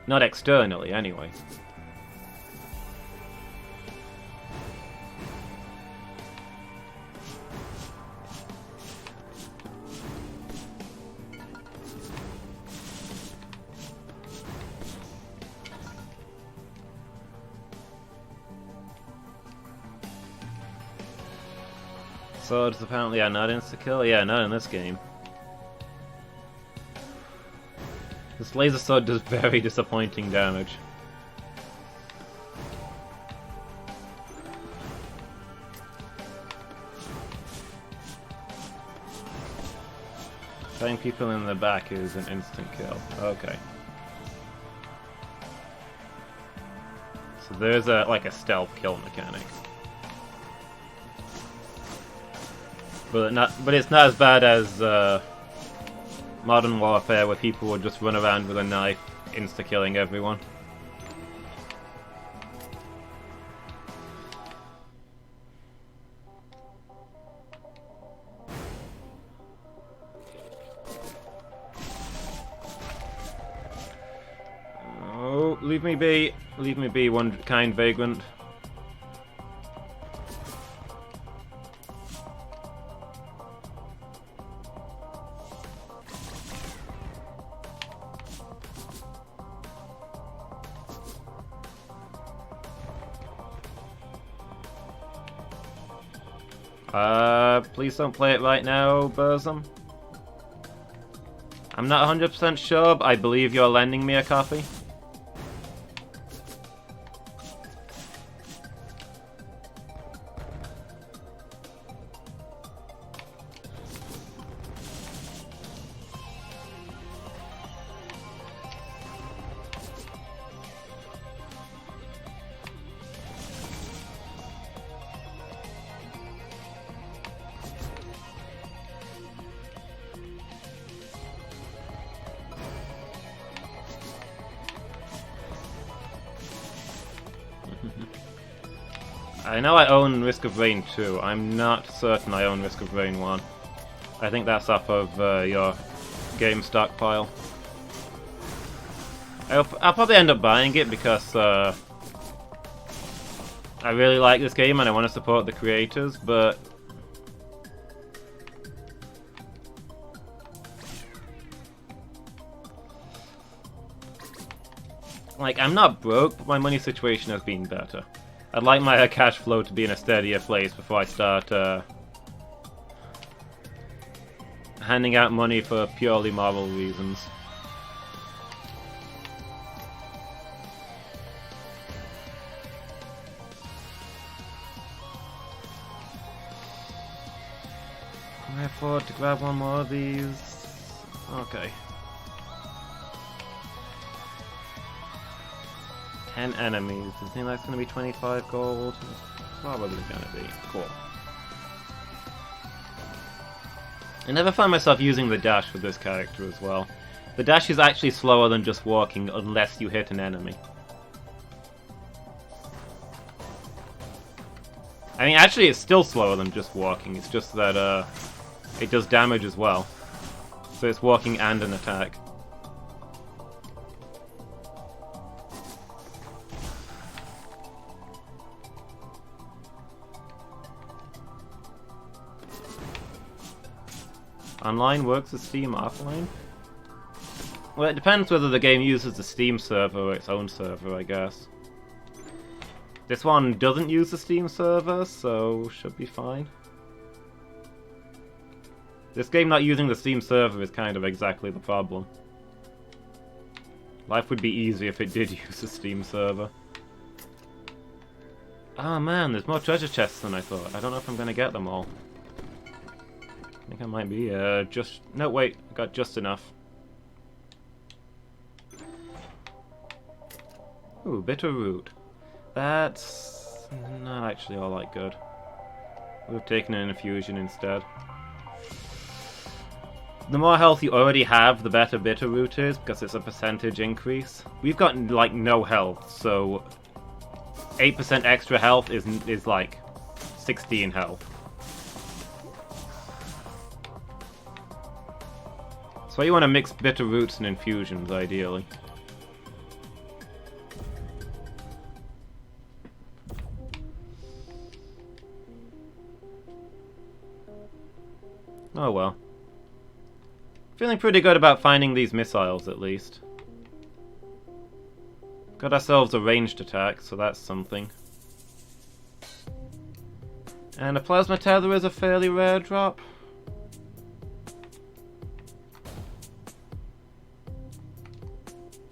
Not externally, anyway. Swords apparently are not insta-kill? Yeah, not in this game. This laser sword does very disappointing damage. Killing people in the back is an instant kill. Okay. So there's like a stealth kill mechanic. But it's not as bad as Modern Warfare, where people would just run around with a knife, insta-killing everyone. Oh, leave me be. Leave me be, one kind vagrant. Please don't play it right now, Burzum. I'm not 100% sure, but I believe you're lending me a copy. I know I own Risk of Rain 2. I'm not certain I own Risk of Rain 1. I think that's off of your game stockpile. I'll probably end up buying it because I really like this game and I want to support the creators, but like, I'm not broke, but my money situation has been better. I'd like my cash flow to be in a steadier place before I start handing out money for purely moral reasons. Can I afford to grab one more of these? Okay. 10 enemies. Does it think that's going to be 25 gold? It's probably going to be. Cool. I never find myself using the dash with this character as well. The dash is actually slower than just walking unless you hit an enemy. I mean, actually it's still slower than just walking, it's just that it does damage as well. So it's walking and an attack. Online works as Steam offline? Well, it depends whether the game uses the Steam server or its own server, I guess. This one doesn't use the Steam server, so should be fine. This game not using the Steam server is kind of exactly the problem. Life would be easy if it did use the Steam server. Oh man, there's more treasure chests than I thought. I don't know if I'm gonna get them all. I think I might be, just... No, wait, I got just enough. Ooh, bitter root. That's not actually all that good. Would have taken an infusion instead. The more health you already have, the better bitter root is, because it's a percentage increase. We've got, like, no health, so 8% extra health is like 16 health. So you want to mix bitter roots and infusions, ideally. Oh well. Feeling pretty good about finding these missiles, at least. Got ourselves a ranged attack, so that's something. And a plasma tether is a fairly rare drop.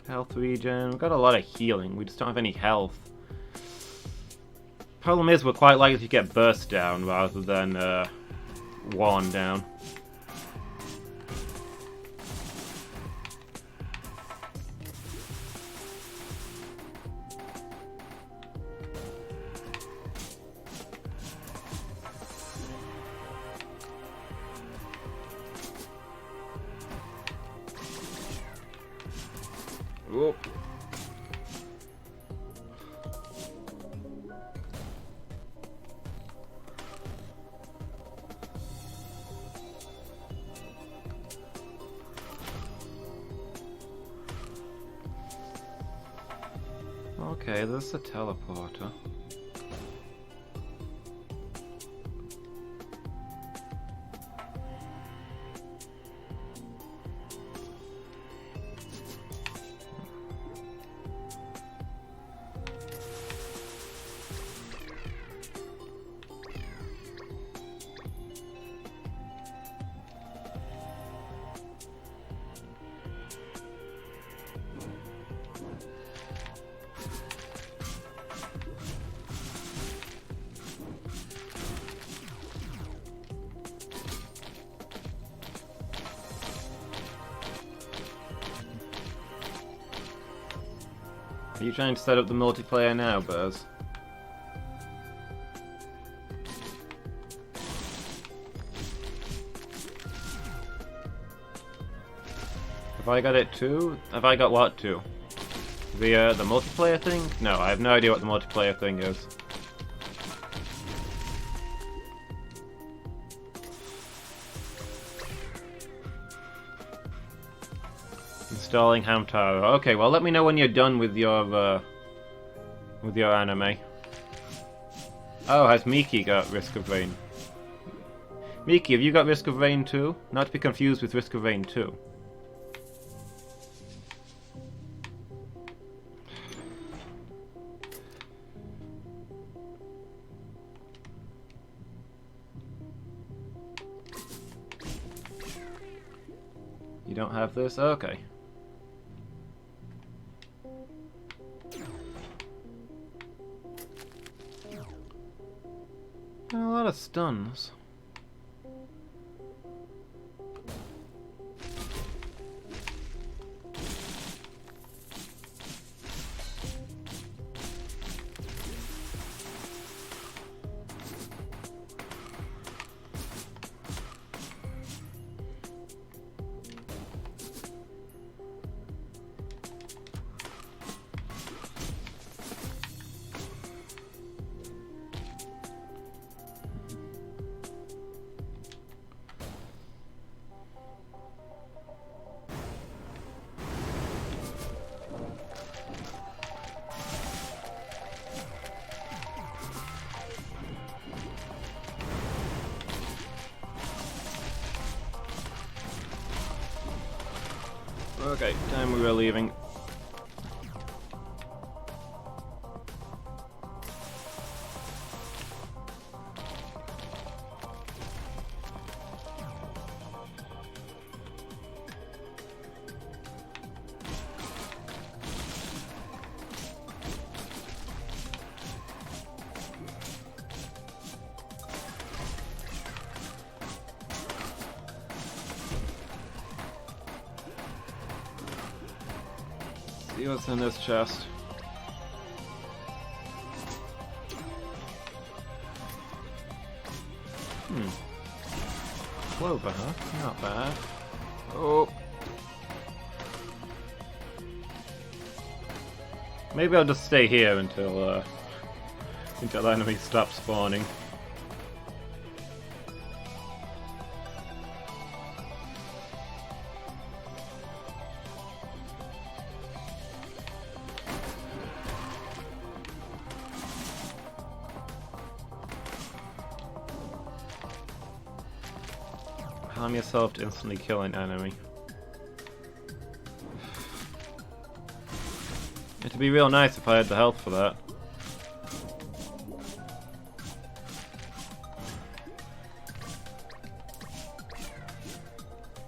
Health regen. We've got a lot of healing, we just don't have any health. Problem is, we're quite likely to get burst down rather than worn down. Whoop. Okay, this is a teleporter. Are you trying to set up the multiplayer now, Buzz? Have I got it too? Have I got what too? The multiplayer thing? No, I have no idea what the multiplayer thing is. Installing Hamtaro. Okay, well let me know when you're done with your anime. Oh, has Miki got Risk of Rain? Miki, have you got Risk of Rain too? Not to be confused with Risk of Rain 2. You don't have this? Okay. A lot of stuns. Okay, time we were leaving. See what's in this chest. Clover, huh? Not bad. Oh. Maybe I'll just stay here until enemies stop spawning. Harm yourself to instantly kill an enemy. It'd be real nice if I had the health for that.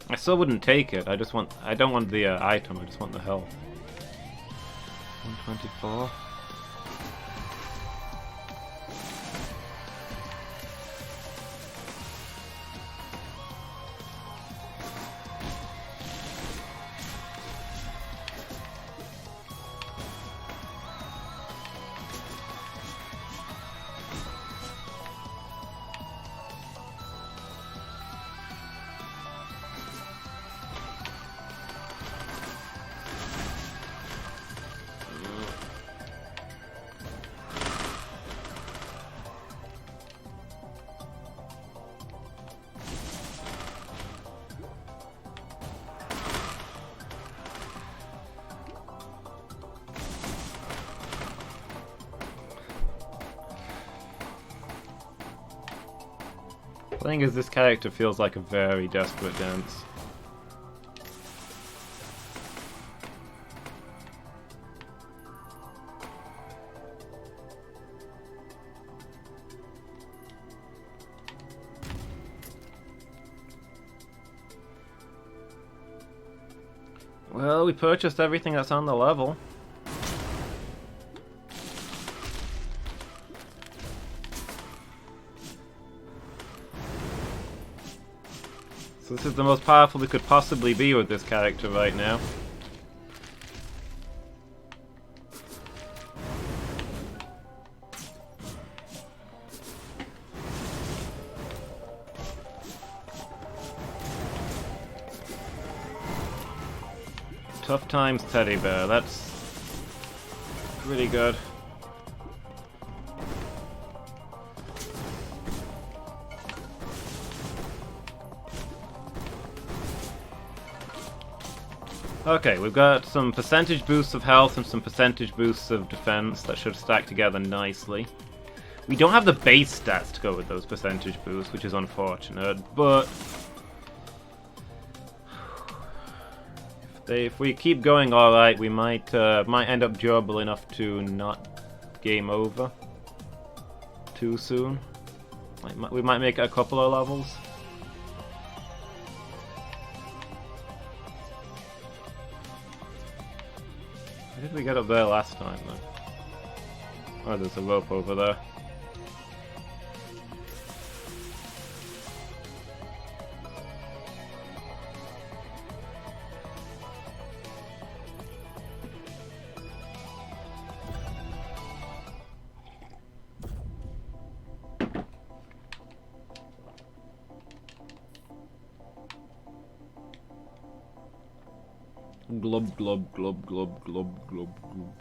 I still wouldn't take it. I don't want the item. I just want the health. 124. The thing is, this character feels like a very desperate dance. Well, we purchased everything that's on the level. So this is the most powerful we could possibly be with this character right now. Tough times, Teddy Bear. That's pretty good. Okay, we've got some percentage boosts of health and some percentage boosts of defense that should stack together nicely. We don't have the base stats to go with those percentage boosts, which is unfortunate, but if we keep going alright, we might end up durable enough to not game over too soon. We might make it a couple of levels. How did we get up there last time, though? Oh, there's a rope over there. Glub glub glub glub glub glub glub.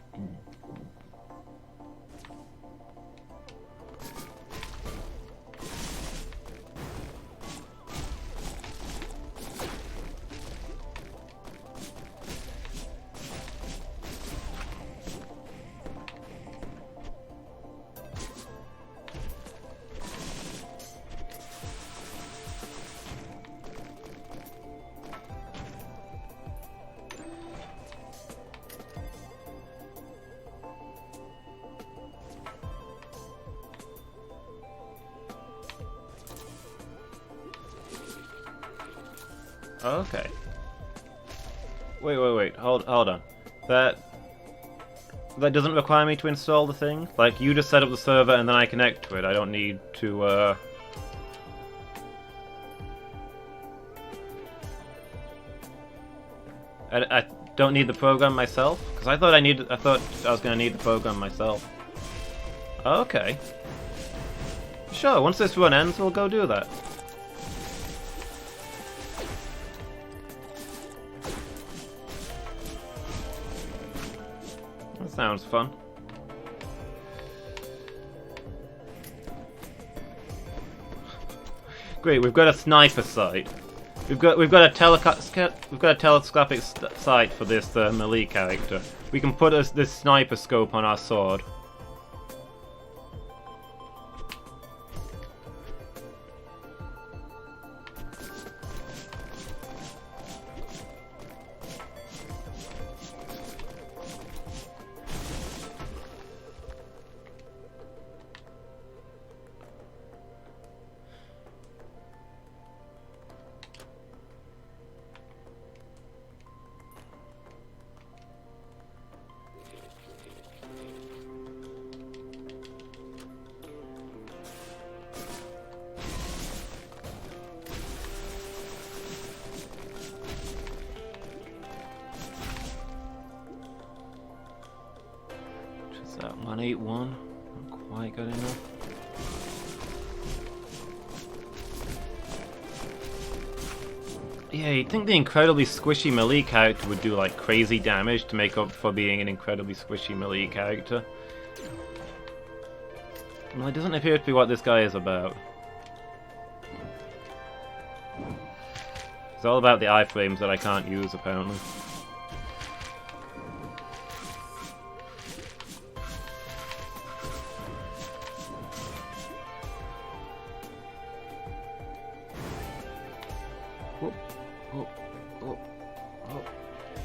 Okay. Wait. Hold on. That doesn't require me to install the thing? Like, you just set up the server and then I connect to it. I don't need to, I don't need the program myself? Because I thought I was gonna need the program myself. Okay. Sure, once this run ends, we'll go do that. Sounds fun. Great, we've got a sniper sight. We've got a telescopic sight for this melee character. We can put this sniper scope on our sword. That 181, not quite good enough. Yeah, you'd think the incredibly squishy melee character would do like crazy damage to make up for being an incredibly squishy melee character. Well, it doesn't appear to be what this guy is about. It's all about the iframes that I can't use, apparently.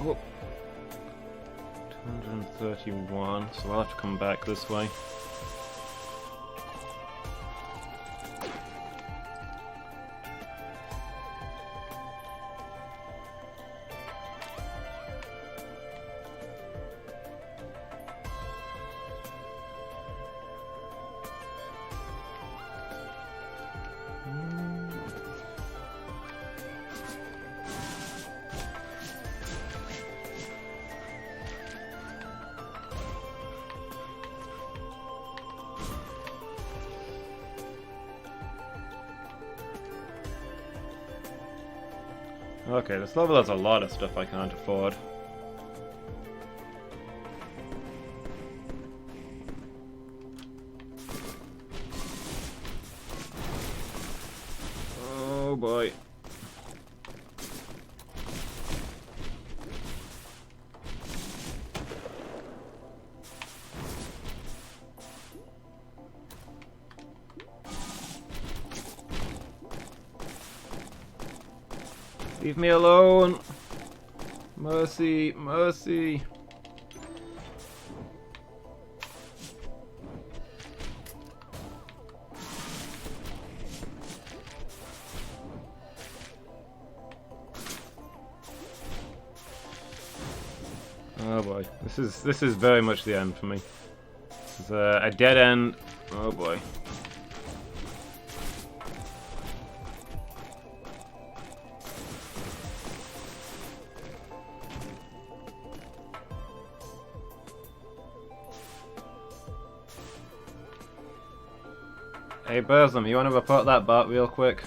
Oh. 231, so I'll have to come back this way. Okay, this level has a lot of stuff I can't afford. Oh boy. Leave me alone! Mercy, mercy! Oh boy, this is very much the end for me. This is a dead end. Oh boy. Hey Burzum, you want to report that bot real quick?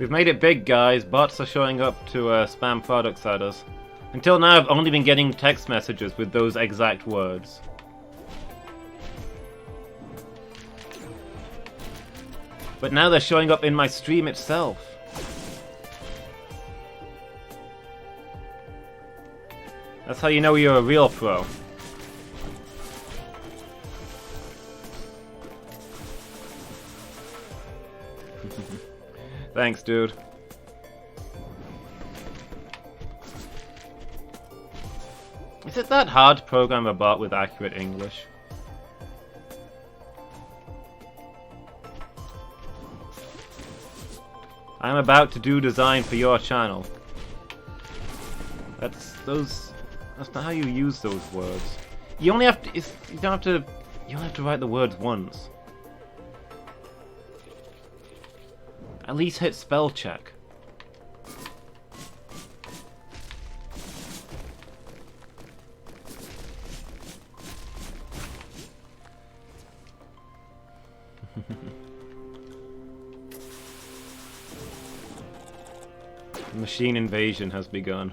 We've made it big, guys. Bots are showing up to spam products at us. Until now, I've only been getting text messages with those exact words. But now they're showing up in my stream itself. That's how you know you're a real pro. Thanks, dude. Is it that hard to program a bot with accurate English? I'm about to do design for your channel. That's not how you use those words. You only have to. You don't have to write the words once. At least hit spell check. Machine invasion has begun.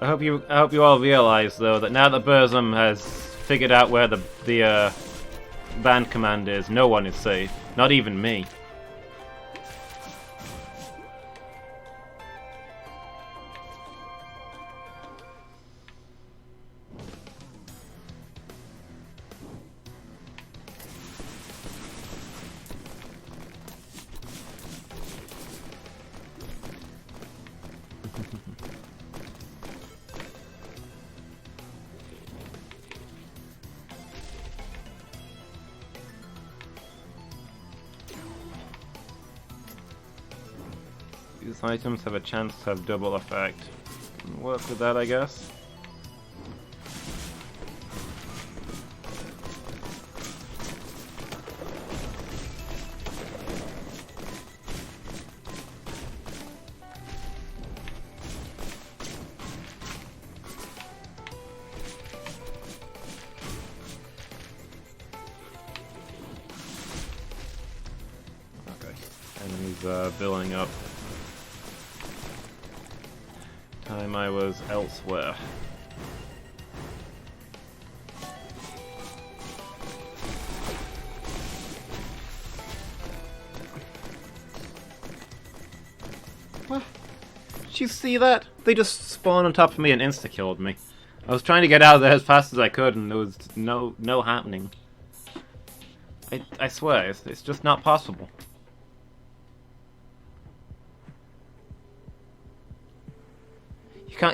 I hope you all realize though that now that Burzum has figured out where the band command is, no one is safe, not even me. These items have a chance to have double effect. Work with that, I guess. Okay, enemies building up. Time I was elsewhere. What? Did you see that? They just spawned on top of me and insta-killed me. I was trying to get out of there as fast as I could and there was no happening. I swear, it's just not possible.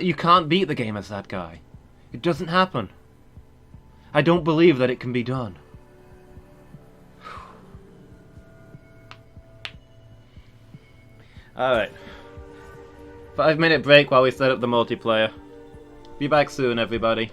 You can't beat the game as that guy. It doesn't happen. I don't believe that it can be done. Alright. 5-minute break while we set up the multiplayer. Be back soon, everybody.